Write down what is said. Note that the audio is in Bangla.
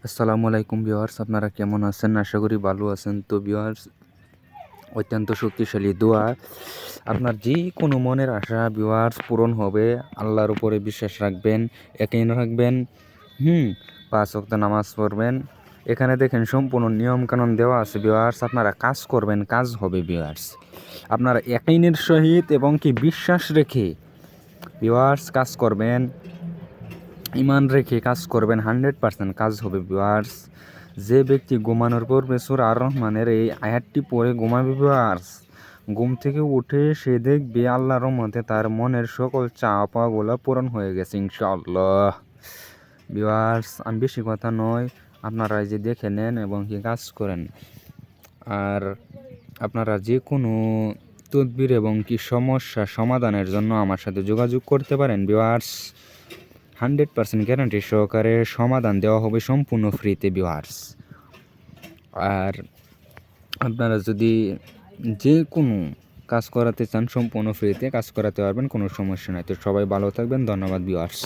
আসসালামু আলাইকুম ভিউয়ার্স, আপনারা কেমন আছেন? আশা করি ভালো আছেন। তো ভিউয়ার্স, অত্যন্ত শক্তিশালী দোয়া, আপনার যে কোনো মনের আশা ভিউয়ার্স পূরণ হবে। আল্লাহর উপরে বিশ্বাস রাখবেন, ইয়াকিন রাখবেন। 5 ওয়াক্ত নামাজ পড়বেন। এখানে দেখেন সম্পূর্ণ নিয়মকানুন দেওয়া আছে ভিউয়ার্স। আপনারা কাজ করবেন, কাজ হবে ভিউয়ার্স। আপনারা ইয়াকিনের সহিত এবং কি বিশ্বাস রেখে ভিউয়ার্স কাজ করবেন, ইমান রেখে কাজ করবেন, 100% কাজ হবে ভিউয়ার্স। যে ব্যক্তি ঘুমানোর পূর্বে সূরা আর রহমানের এই আয়াতটি পড়ে ঘুমাবে ভিউয়ার্স, ঘুম থেকে উঠে সে দেখবে আল্লাহর রহমতে তার মনের সকল চাওয়া পাওয়াগুলো পূরণ হয়ে গেছে ইনশাআল্লাহ। ভিউয়ার্স, আমি বেশি কথা নয়, আপনারা এই যে দেখে নেন এবং কি কাজ করেন। আর আপনারা যে কোনো তদবির এবং কি সমস্যা সমাধানের জন্য আমার সাথে যোগাযোগ করতে পারেন ভিউয়ার্স। 100% গ্যারান্টি সহকারে সমাধান দেওয়া হবে সম্পূর্ণ ফ্রিতে ভিউয়ার্স। আর আপনারা যদি যে কোনো কাজ করাতে চান সম্পূর্ণ ফ্রিতে কাজ করাতে পারবেন, কোনো সমস্যা নাই। তো সবাই ভালো থাকবেন, ধন্যবাদ ভিউয়ার্স।